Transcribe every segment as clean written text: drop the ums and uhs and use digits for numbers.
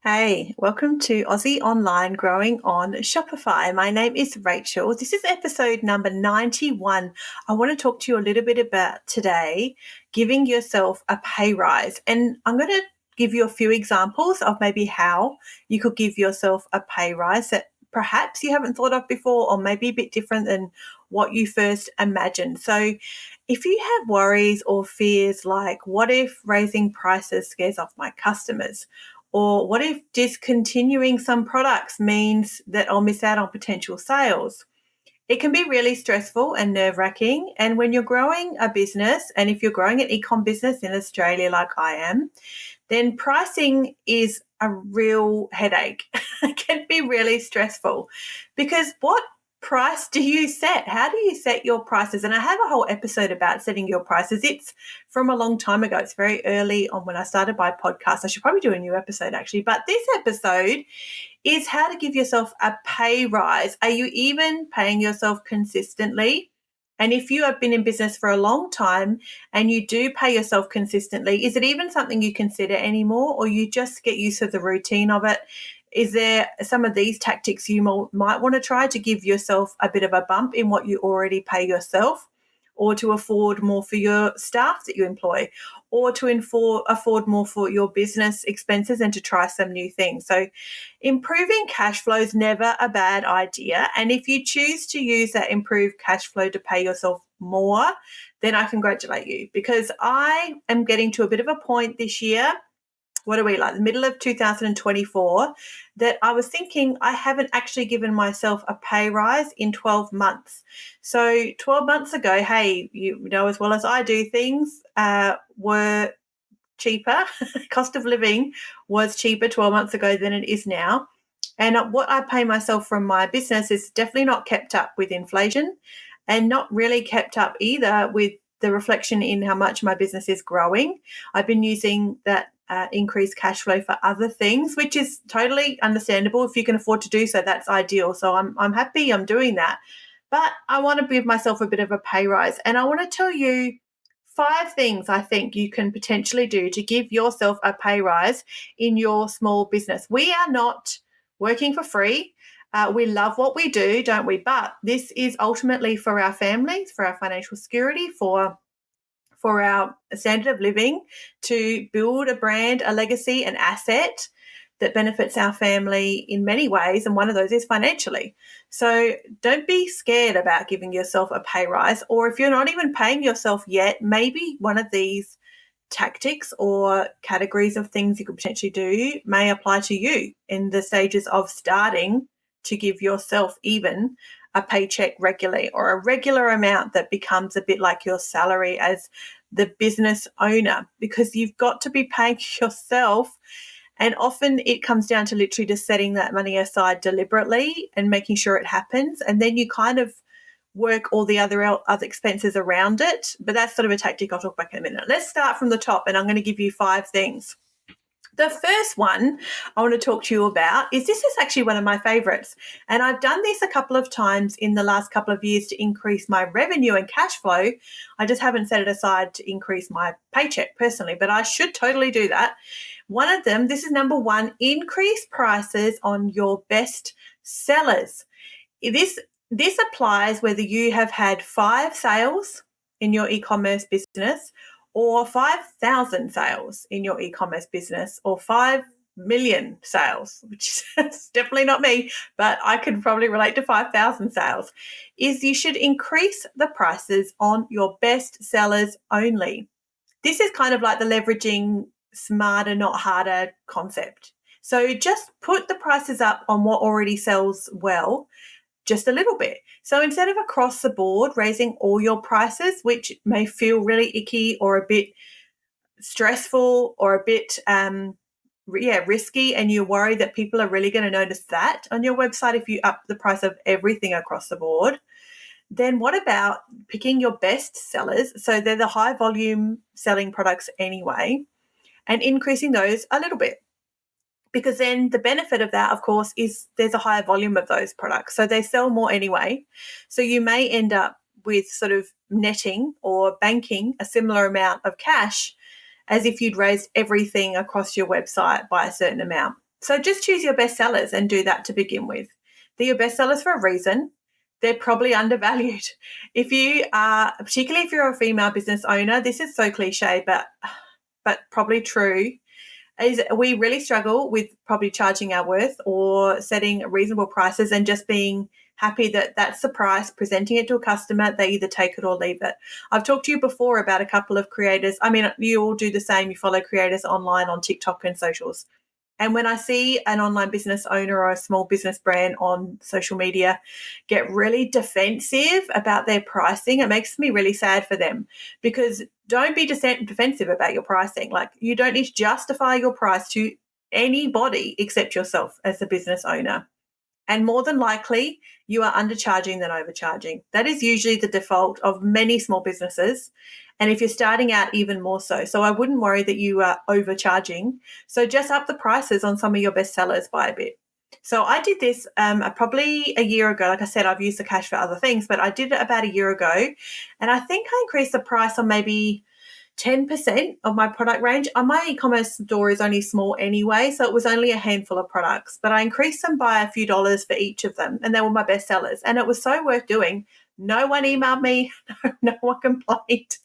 Hey, welcome to Aussie Online Growing on Shopify. My name is Rachel. This is episode number 91. I want to talk to you a little bit about today giving yourself a pay rise. And I'm going to give you a few examples of maybe how you could give yourself a pay rise that perhaps you haven't thought of before, or maybe a bit different than what you first imagined. So if you have worries or fears like, what if raising prices scares off my customers? Or what if discontinuing some products means that I'll miss out on potential sales? It can be really stressful and nerve-wracking. And when you're growing a business, and if you're growing an e-com business in Australia like I am, then pricing is a real headache. It can be really stressful because what price do you set? How do you set your prices? And I have a whole episode about setting your prices. It's from a long time ago. It's very early on when I started my podcast. I should probably do a new episode actually. But this episode is how to give yourself a pay rise. Are you even paying yourself consistently? And if you have been in business for a long time and you do pay yourself consistently, is it even something you consider anymore, or you just get used to the routine of it? Is there some of these tactics you might want to try to give yourself a bit of a bump in what you already pay yourself, or to afford more for your staff that you employ, or to afford more for your business expenses and to try some new things? So improving cash flow is never a bad idea. And if you choose to use that improved cash flow to pay yourself more, then I congratulate you, because I am getting to a bit of a point this year. What are we, like the middle of 2024, that I was thinking I haven't actually given myself a pay rise in 12 months. So 12 months ago, hey, you know as well as I do, things were cheaper. Cost of living was cheaper 12 months ago than it is now. And what I pay myself from my business is definitely not kept up with inflation, and not really kept up either with the reflection in how much my business is growing. I've been using that increased cash flow for other things, which is totally understandable. If you can afford to do so, that's ideal. So I'm happy I'm doing that. But I want to give myself a bit of a pay rise. And I want to tell you 5 things I think you can potentially do to give yourself a pay rise in your small business. We are not working for free. We love what we do, don't we? But this is ultimately for our families, for our financial security, for our standard of living, to build a brand, a legacy, an asset that benefits our family in many ways, and one of those is financially. So don't be scared about giving yourself a pay rise, or if you're not even paying yourself yet, maybe one of these tactics or categories of things you could potentially do may apply to you in the stages of starting to give yourself even a paycheck regularly, or a regular amount that becomes a bit like your salary as the business owner, because you've got to be paying yourself. And often it comes down to literally just setting that money aside deliberately and making sure it happens. And then you kind of work all the other expenses around it. But that's sort of a tactic I'll talk about in a minute. Let's start from the top, and I'm going to give you 5 things. The first one I want to talk to you about is, this is actually one of my favorites. And I've done this a couple of times in the last couple of years to increase my revenue and cash flow. I just haven't set it aside to increase my paycheck personally, but I should totally do that. One of them, this is number 1, increase prices on your best sellers. This applies whether you have had 5 sales in your e-commerce business, or 5,000 sales in your e-commerce business, or 5 million sales, which is definitely not me, but I could probably relate to 5,000 sales, is you should increase the prices on your best sellers only. This is kind of like the leveraging smarter, not harder concept. So just put the prices up on what already sells well, just a little bit. So instead of across the board raising all your prices, which may feel really icky or a bit stressful or a bit risky, and you worry that people are really going to notice that on your website if you up the price of everything across the board, then what about picking your best sellers? So they're the high volume selling products anyway, and increasing those a little bit. Because then the benefit of that, of course, is there's a higher volume of those products. So they sell more anyway. So you may end up with sort of netting or banking a similar amount of cash as if you'd raised everything across your website by a certain amount. So just choose your best sellers and do that to begin with. They're your best sellers for a reason. They're probably undervalued. If you are, particularly if you're a female business owner, this is so cliche, but probably true, is we really struggle with probably charging our worth or setting reasonable prices and just being happy that that's the price, presenting it to a customer, they either take it or leave it. I've talked to you before about a couple of creators. I mean, you all do the same. You follow creators online on TikTok and socials. And when I see an online business owner or a small business brand on social media get really defensive about their pricing, it makes me really sad for them, because don't be defensive about your pricing. Like, you don't need to justify your price to anybody except yourself as a business owner. And more than likely, you are undercharging than overcharging. That is usually the default of many small businesses. And if you're starting out, even more so. So I wouldn't worry that you are overcharging. So just up the prices on some of your best sellers by a bit. So I did this probably a year ago. Like I said, I've used the cash for other things, but I did it about a year ago. And I think I increased the price on maybe 10% of my product range. My e-commerce store is only small anyway, so it was only a handful of products, but I increased them by a few dollars for each of them, and they were my best sellers, and it was so worth doing. No one emailed me. No one complained.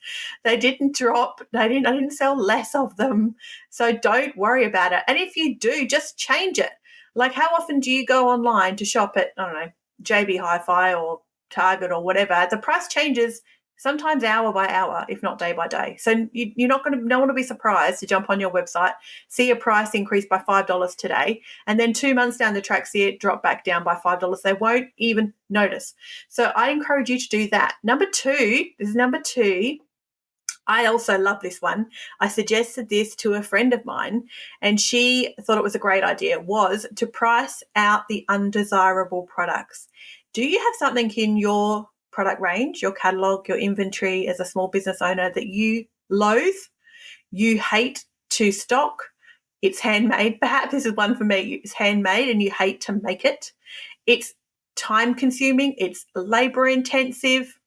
They didn't drop. I didn't sell less of them. So don't worry about it. And if you do, just change it. Like, how often do you go online to shop at, I don't know, JB Hi-Fi or Target or whatever? The price changes sometimes hour by hour, if not day by day. So you're not going to, no one will be surprised to jump on your website, see a price increase by $5 today, and then 2 months down the track, see it drop back down by $5. They won't even notice. So I encourage you to do that. Number two, I also love this one. I suggested this to a friend of mine, and she thought it was a great idea, was to price out the undesirable products. Do you have something in your product range, your catalog, your inventory as a small business owner that you loathe, you hate to stock? It's handmade. Perhaps this is one for me. It's handmade and you hate to make it. It's time consuming. It's labor intensive.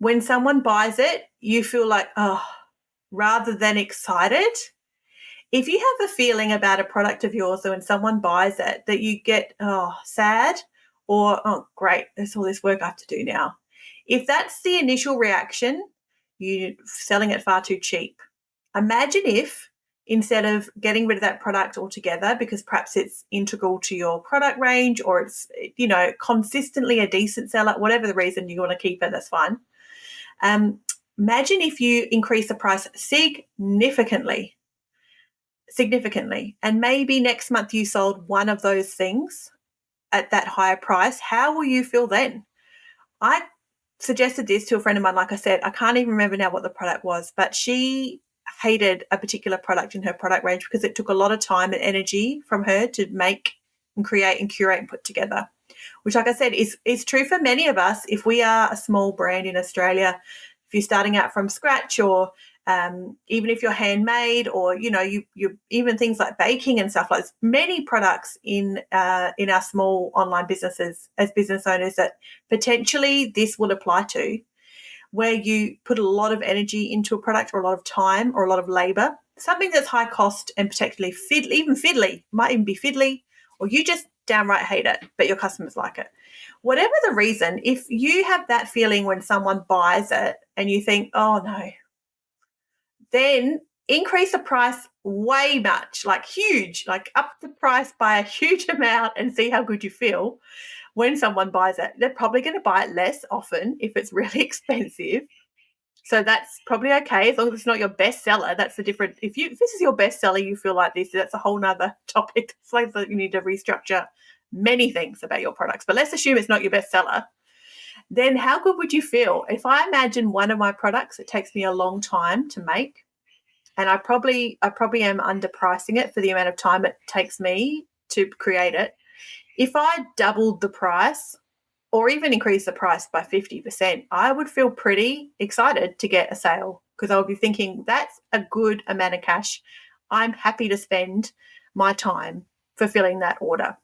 When someone buys it, you feel like, oh, rather than excited. If you have a feeling about a product of yours, so when someone buys it, that you get, oh, sad, or, oh, great, there's all this work I have to do now. If that's the initial reaction, you're selling it far too cheap. Imagine if, instead of getting rid of that product altogether, because perhaps it's integral to your product range, or it's, consistently a decent seller, whatever the reason you want to keep it, that's fine. Imagine if you increase the price significantly, and maybe next month you sold one of those things at that higher price. How will you feel then? I suggested this to a friend of mine. Like I said, I can't even remember now what the product was, but she hated a particular product in her product range because it took a lot of time and energy from her to make and create and curate and put together, which, like I said, is true for many of us. If we are a small brand in Australia, if you're starting out from scratch, or even if you're handmade, or you even things like baking and stuff, like many products in our small online businesses as business owners that potentially this will apply to, where you put a lot of energy into a product, or a lot of time, or a lot of labor, something that's high cost and particularly fiddly, might even be fiddly, or you just downright hate it, but your customers like it. Whatever the reason, if you have that feeling when someone buys it and you think, oh no, then increase the price way much, like huge, like up the price by a huge amount, and see how good you feel when someone buys it. They're probably going to buy it less often if it's really expensive. So that's probably okay, as long as it's not your best seller. That's the different. If this is your best seller, you feel like this, that's a whole nother topic. It's like that you need to restructure many things about your products. But let's assume it's not your best seller. Then how good would you feel if I imagine one of my products, it takes me a long time to make, and I probably am underpricing it for the amount of time it takes me to create it. If I doubled the price, or even increase the price by 50%, I would feel pretty excited to get a sale, because I would be thinking that's a good amount of cash. I'm happy to spend my time fulfilling that order.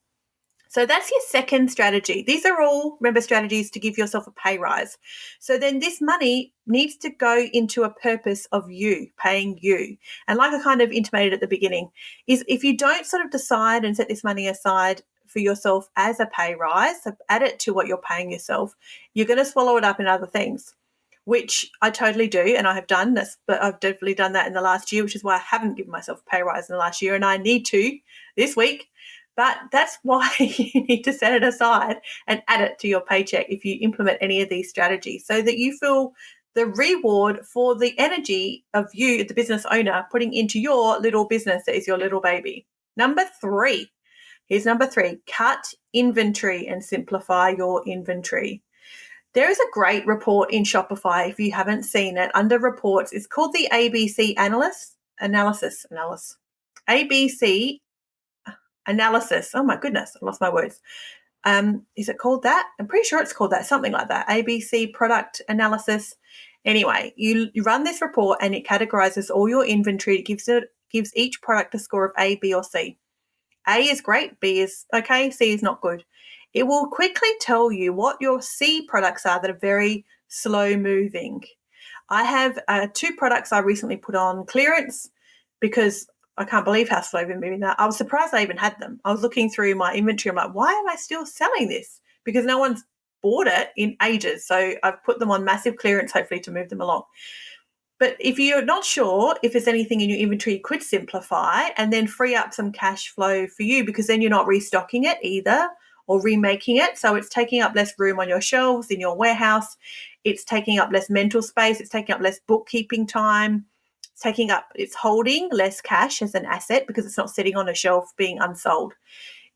So that's your second strategy. These are all, remember, strategies to give yourself a pay rise. So then this money needs to go into a purpose of you, paying you. And like I kind of intimated at the beginning, is if you don't sort of decide and set this money aside for yourself as a pay rise, so add it to what you're paying yourself, you're going to swallow it up in other things, which I totally do. And I have done this, but I've definitely done that in the last year, which is why I haven't given myself a pay rise in the last year. And I need to this week. But that's why you need to set it aside and add it to your paycheck if you implement any of these strategies so that you feel the reward for the energy of you, the business owner, putting into your little business that is your little baby. Number 3. Here's number 3. Cut inventory and simplify your inventory. There is a great report in Shopify, if you haven't seen it, under reports. It's called the ABC analysis. ABC analysis. Oh my goodness, I lost my words. Is it called that? I'm pretty sure it's called that, something like that. ABC product analysis. Anyway, you run this report and it categorizes all your inventory. It gives each product a score of A, B, or C. A is great, B is okay, C is not good. It will quickly tell you what your C products are that are very slow moving. I have 2 products I recently put on clearance because I can't believe how slow they're moving that. I was surprised I even had them. I was looking through my inventory. I'm like, why am I still selling this? Because no one's bought it in ages. So I've put them on massive clearance, hopefully to move them along. But if you're not sure if there's anything in your inventory you could simplify and then free up some cash flow for you, because then you're not restocking it either or remaking it. So it's taking up less room on your shelves in your warehouse. It's taking up less mental space. It's taking up less bookkeeping time. It's holding less cash as an asset because it's not sitting on a shelf being unsold.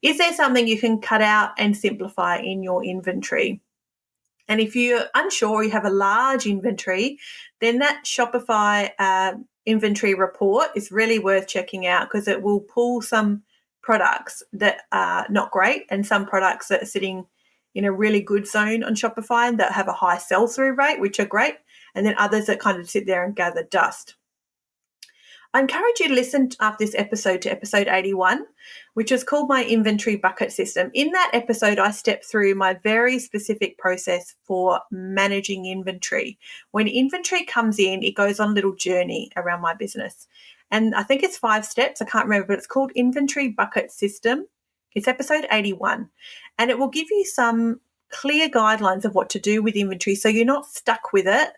Is there something you can cut out and simplify in your inventory? And if you're unsure, you have a large inventory, then that Shopify inventory report is really worth checking out because it will pull some products that are not great and some products that are sitting in a really good zone on Shopify and that have a high sell-through rate, which are great, and then others that kind of sit there and gather dust. I encourage you to listen after this episode to episode 81, which is called my inventory bucket system. In that episode, I step through my very specific process for managing inventory. When inventory comes in, it goes on a little journey around my business. And I think it's 5 steps. I can't remember, but it's called inventory bucket system. It's episode 81. And it will give you some clear guidelines of what to do with inventory so you're not stuck with it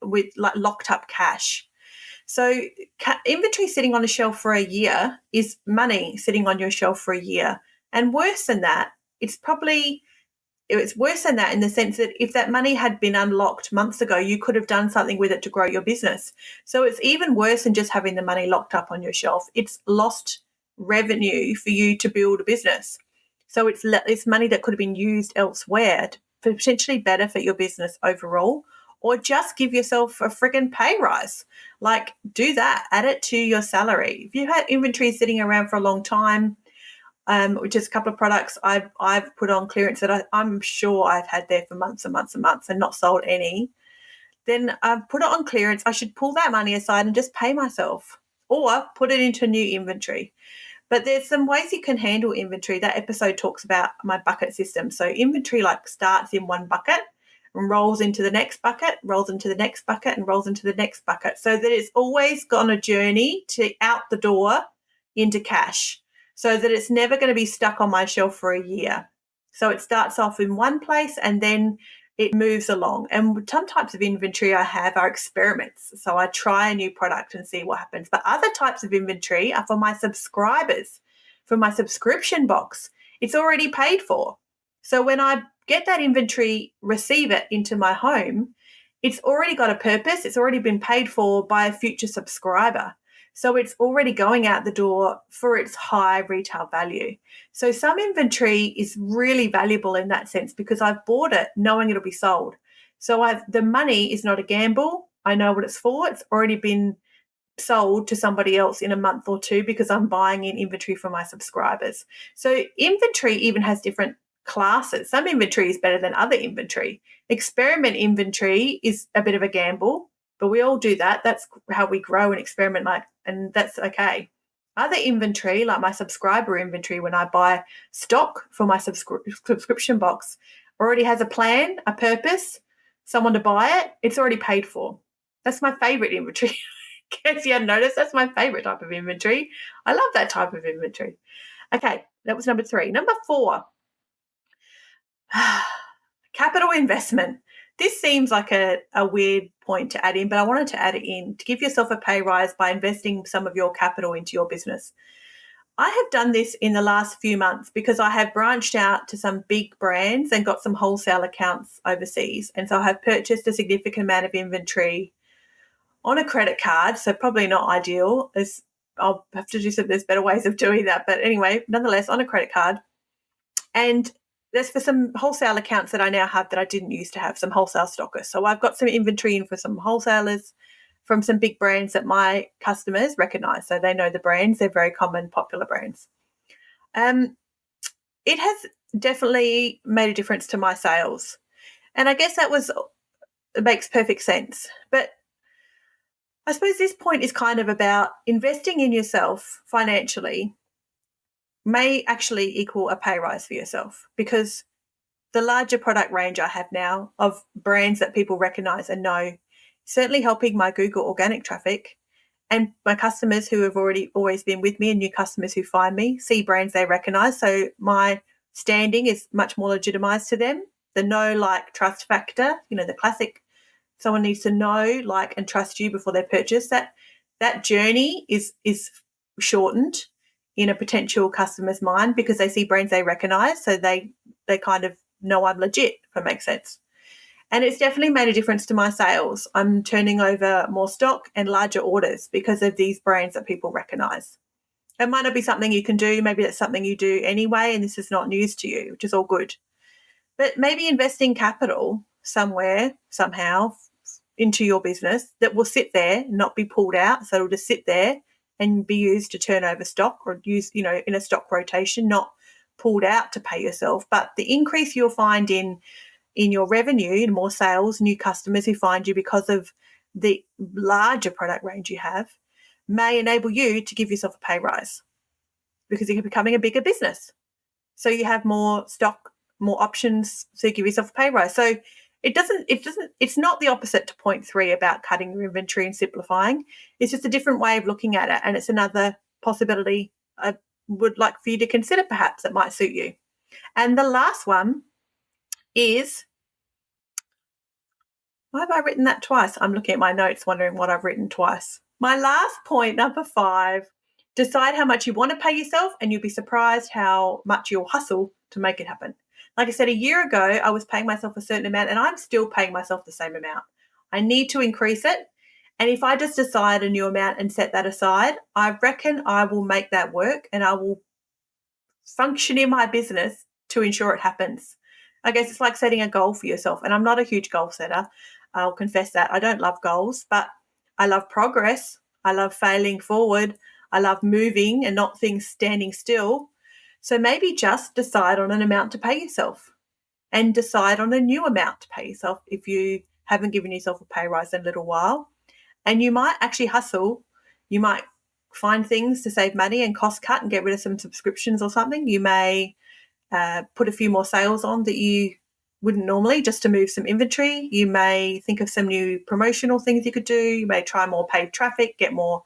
with like locked up cash. So inventory sitting on a shelf for a year is money sitting on your shelf for a year. And worse than that, it's worse than that in the sense that if that money had been unlocked months ago, you could have done something with it to grow your business. So it's even worse than just having the money locked up on your shelf. It's lost revenue for you to build a business. So it's money that could have been used elsewhere to potentially benefit your business overall, or just give yourself a friggin' pay rise. Like, do that. Add it to your salary. If you had inventory sitting around for a long time, which is a couple of products I've put on clearance that I'm sure I've had there for months and months and months and not sold any, then I've put it on clearance. I should pull that money aside and just pay myself or put it into new inventory. But there's some ways you can handle inventory. That episode talks about my bucket system. So inventory like starts in one bucket and rolls into the next bucket, rolls into the next bucket, and rolls into the next bucket, so that it's always gone a journey to out the door into cash, so that it's never going to be stuck on my shelf for a year. So it starts off in one place and then it moves along. And some types of inventory I have are experiments. So I try a new product and see what happens. But other types of inventory are for my subscribers, for my subscription box. It's already paid for. So when I get that inventory, receive it into my home, it's already got a purpose. It's already been paid for by a future subscriber. So it's already going out the door for its high retail value. So some inventory is really valuable in that sense because I've bought it knowing it'll be sold. So the money is not a gamble. I know what it's for. It's already been sold to somebody else in a month or two because I'm buying in inventory for my subscribers. So inventory even has different classes. Some inventory is better than other inventory. Experiment inventory is a bit of a gamble, but we all do that. That's how we grow and experiment, and that's okay. Other inventory, like my subscriber inventory, when I buy stock for my subscription box, already has a plan, a purpose, someone to buy it. It's already paid for. That's my favorite inventory. In case you hadn't noticed, that's my favorite type of inventory. I love that type of inventory. Okay, that was number 3. Number 4, capital investment. This seems like a weird point to add in, but I wanted to add it in to give yourself a pay rise by investing some of your capital into your business. I have done this in the last few months because I have branched out to some big brands and got some wholesale accounts overseas. And so I have purchased a significant amount of inventory on a credit card. So probably not ideal. I'll have to do some, there's better ways of doing that. But anyway, nonetheless, on a credit card. And there's for some wholesale accounts that I now have that I didn't used to have, some wholesale stockers. So I've got some inventory in for some wholesalers from some big brands that my customers recognize. So they know the brands. They're very common, popular brands. It has definitely made a difference to my sales. And I guess it makes perfect sense. But I suppose this point is kind of about investing in yourself financially may actually equal a pay rise for yourself, because the larger product range I have now of brands that people recognize and know, certainly helping my Google organic traffic, and my customers who have always been with me and new customers who find me see brands they recognize. So my standing is much more legitimized to them. The know, like, trust factor, the classic, someone needs to know, like, and trust you before they purchase. That journey is shortened in a potential customer's mind because they see brands they recognize. So they kind of know I'm legit, if it makes sense. And it's definitely made a difference to my sales. I'm turning over more stock and larger orders because of these brands that people recognize. It might not be something you can do. Maybe that's something you do anyway, and this is not news to you, which is all good. But maybe investing capital somewhere, somehow, into your business that will sit there, not be pulled out. So it'll just sit there and be used to turn over stock or use, in a stock rotation, not pulled out to pay yourself. But the increase you'll find in your revenue and more sales, new customers who find you because of the larger product range you have, may enable you to give yourself a pay rise because you're becoming a bigger business. So you have more stock, more options, so you give yourself a pay rise. So it's not the opposite to point 3 about cutting your inventory and simplifying. It's just a different way of looking at it. And it's another possibility I would like for you to consider, perhaps, that might suit you. And the last one is, why have I written that twice? I'm looking at my notes wondering what I've written twice. My last point, number 5, decide how much you want to pay yourself, and you'll be surprised how much you'll hustle to make it happen. Like I said, a year ago, I was paying myself a certain amount, and I'm still paying myself the same amount. I need to increase it. And if I just decide a new amount and set that aside, I reckon I will make that work, and I will function in my business to ensure it happens. I guess it's like setting a goal for yourself. And I'm not a huge goal setter. I'll confess that. I don't love goals, but I love progress. I love failing forward. I love moving and not things standing still. So maybe just decide on an amount to pay yourself and decide on a new amount to pay yourself if you haven't given yourself a pay rise in a little while. And you might actually hustle. You might find things to save money and cost cut and get rid of some subscriptions or something. You may put a few more sales on that you wouldn't normally, just to move some inventory. You may think of some new promotional things you could do. You may try more paid traffic, get more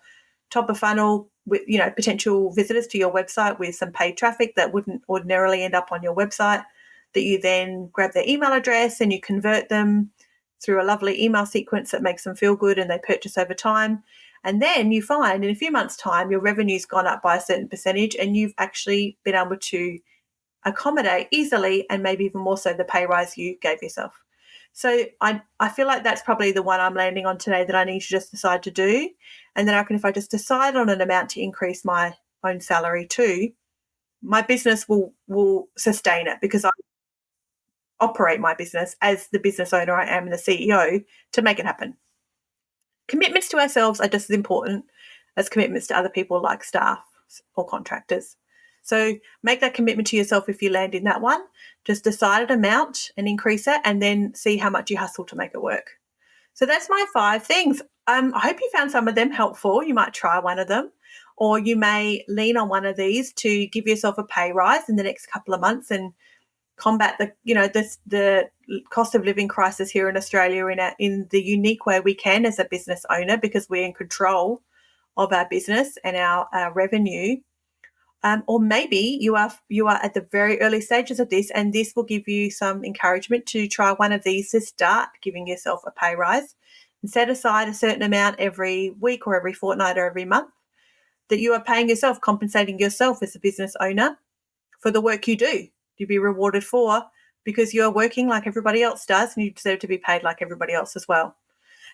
top of funnel with, potential visitors to your website with some paid traffic that wouldn't ordinarily end up on your website, that you then grab their email address and you convert them through a lovely email sequence that makes them feel good and they purchase over time. And then you find in a few months' time, your revenue's gone up by a certain percentage and you've actually been able to accommodate easily and maybe even more so the pay rise you gave yourself. So I feel like that's probably the one I'm landing on today that I need to just decide to do. And then I reckon if I just decide on an amount to increase my own salary too, my business will sustain it because I operate my business as the business owner I am and the CEO to make it happen. Commitments to ourselves are just as important as commitments to other people like staff or contractors. So make that commitment to yourself if you land in that one. Just decide an amount and increase it and then see how much you hustle to make it work. So that's my 5 things. I hope you found some of them helpful. You might try one of them. or you may lean on one of these to give yourself a pay rise in the next couple of months and combat the cost of living crisis here in Australia in the unique way we can as a business owner, because we're in control of our business and our revenue. Or maybe you are at the very early stages of this, and this will give you some encouragement to try one of these to start giving yourself a pay rise, and set aside a certain amount every week or every fortnight or every month that you are paying yourself, compensating yourself as a business owner for the work you do. You'll be rewarded for, because you're working like everybody else does, and you deserve to be paid like everybody else as well.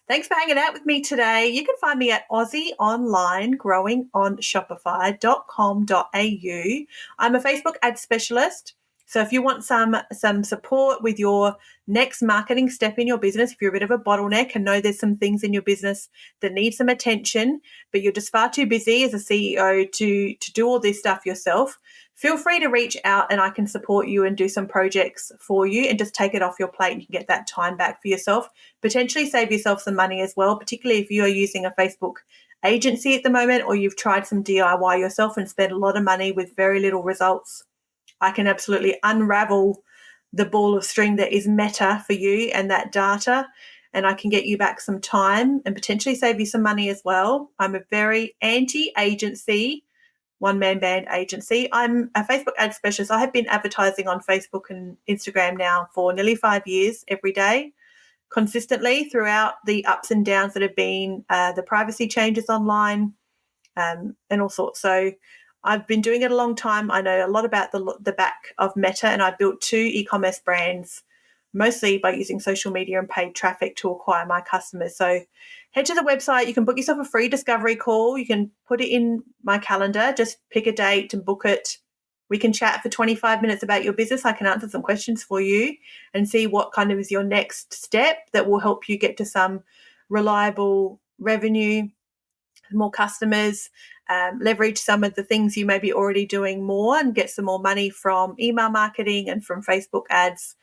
Thanks for hanging out with me today. You can find me at Aussie Online Growing on Shopify.com.au. I'm a Facebook ad specialist. So if you want some support with your next marketing step in your business, if you're a bit of a bottleneck and know there's some things in your business that need some attention, but you're just far too busy as a CEO to do all this stuff yourself, feel free to reach out and I can support you and do some projects for you and just take it off your plate, and you can get that time back for yourself. Potentially save yourself some money as well, particularly if you are using a Facebook agency at the moment, or you've tried some DIY yourself and spent a lot of money with very little results. I can absolutely unravel the ball of string that is Meta for you and that data, and I can get you back some time and potentially save you some money as well. I'm a very anti-agency, one-man band agency. I'm a Facebook ad specialist. I have been advertising on Facebook and Instagram now for nearly 5 years, every day, consistently throughout the ups and downs that have been, the privacy changes online, and all sorts. So I've been doing it a long time. I know a lot about the back of Meta, and I built 2 e-commerce brands, mostly by using social media and paid traffic to acquire my customers. So head to the website. You can book yourself a free discovery call. You can put it in my calendar. Just pick a date and book it. We can chat for 25 minutes about your business. I can answer some questions for you and see what kind of is your next step that will help you get to some reliable revenue, more customers, leverage some of the things you may be already doing more, and get some more money from email marketing and from Facebook ads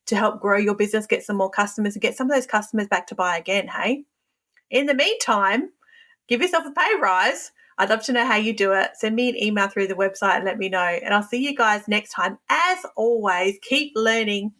to help grow your business, get some more customers, and get some of those customers back to buy again, hey? In the meantime, give yourself a pay rise. I'd love to know how you do it. Send me an email through the website and let me know. And I'll see you guys next time. As always, keep learning